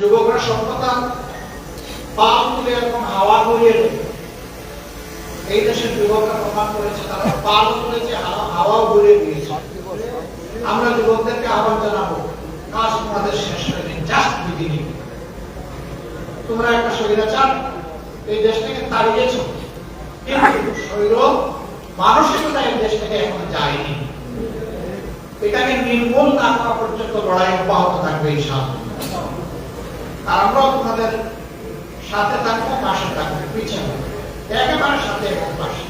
যুবকরা সভ্যতা পা তুলে এবং হাওয়া ঘুরিয়ে দেয়। এই দেশের যুবকরা প্রমাণ করেছে তারা পা তুলেছে, হাওয়াও ঘুরিয়ে দিয়েছে। আমরা যুবকদেরকে আহ্বান জানাবো, কাজ তোমাদের শেষ হয়ে নেই, জাস্ট বিগিনিং। তোমরা একটা স্বৈরাচার এই দেশ থেকে তাড়িয়েছ, কিন্তু স্বৈর মানসিকতা এই দেশ থেকে এখনো যায়নি। এটাকে নির্মূল না করা পর্যন্ত লড়াই অব্যাহত থাকবে ইনশাআল্লাহ। আর আমরাও তোমাদের সাথে থাকবো, পাশে থাকবো, পিছিয়ে একেবারে সাথে এবং পাশে।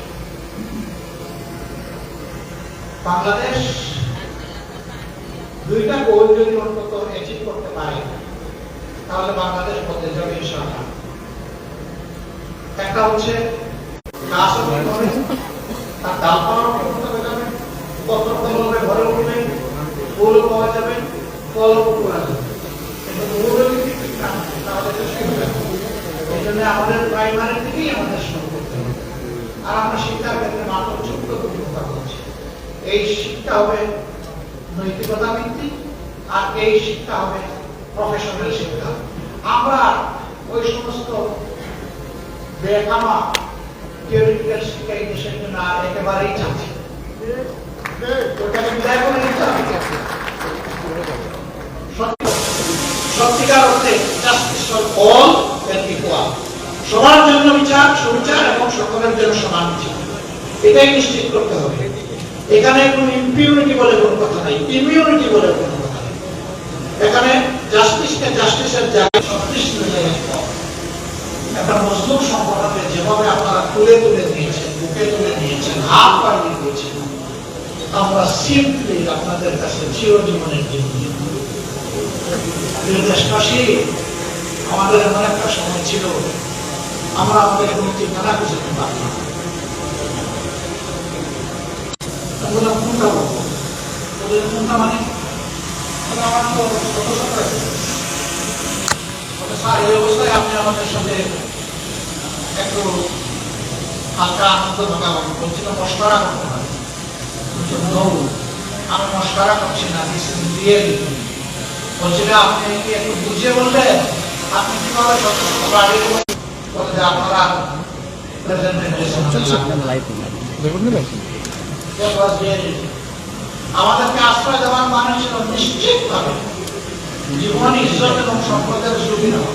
বাংলাদেশ দুইটা গোল যদি অন্তত অ্যাচিভ করতে পারে তাহলে বাংলাদেশ বদলে যাবে ইনশাআল্লাহ। একটা হচ্ছে গাছ হবে, তার ডালপালা হয়ে যাবে, পত্র কলমে ভরে উঠবে, ফুল পাওয়া যাবে, ফলও করা যাবে। কিন্তু মূল যদি ঠিক না তাহলে তো শিখবে। এই জন্য আমাদের প্রাইমারি থেকেই আমাদের শুরু করতে হবে। আর আমরা শিক্ষার ক্ষেত্রে মাত্র ছোট্ট কথা বলছি। এই শিক্ষা হবে নৈতিকতা ভিত্তিক, আর এই শিক্ষা হবে প্রফেশনাল শিক্ষা। আমরা ওই সমস্ত বেখামা থিওরিটিক্যাল শিক্ষা এই দেশের জন্য আর একেবারেই চাচ্ছি সত্যিকার অর্থে justice for all and equal, সবার জন্য বিচার, সুবিচার এবং সকলের জন্য সমান বিচার, এটাই নিশ্চিত করতে হবে। এখানে কোনো ইম্পিউনিটি বলে কোনো কথা নাই, ইমিউনিটি বলে কোনো কথা নাই। এখানে জাস্টিসকে জাস্টিসের জায়গায় সন্তুষ্ট হয়ে একটা মজলুম সম্পর্কে যেভাবে আপনারা তুলে তুলে নিয়েছেন, বুকে তুলে নিয়েছেন, হাত বাড়িয়ে দিয়েছেন, আমরা সিম্পলি আপনাদের কাছে চিরজীবনের জন্য দেশবাসী। আমাদের এমন একটা সময় ছিল আমরা আমাদের কোনো ঠিকানা খুঁজতে পারতাম। মানে আমার তো এই অবস্থায় আপনি আমাদের সাথে একটু হালকা আনন্দ ভাগাবেন, বলছিলাম মস্করা করতে হবে। আমি মস্করা করছি না, বলছিলাম আপনি কি একটু বুঝিয়ে বললেন আপনি কিভাবে আপনারা আমাদেরকে আশ্রয় দেওয়ার মানে ছিল নিশ্চিত ভাবে জীবন, ইজ্জত এবং সম্পদের ঝুঁকি নেওয়া।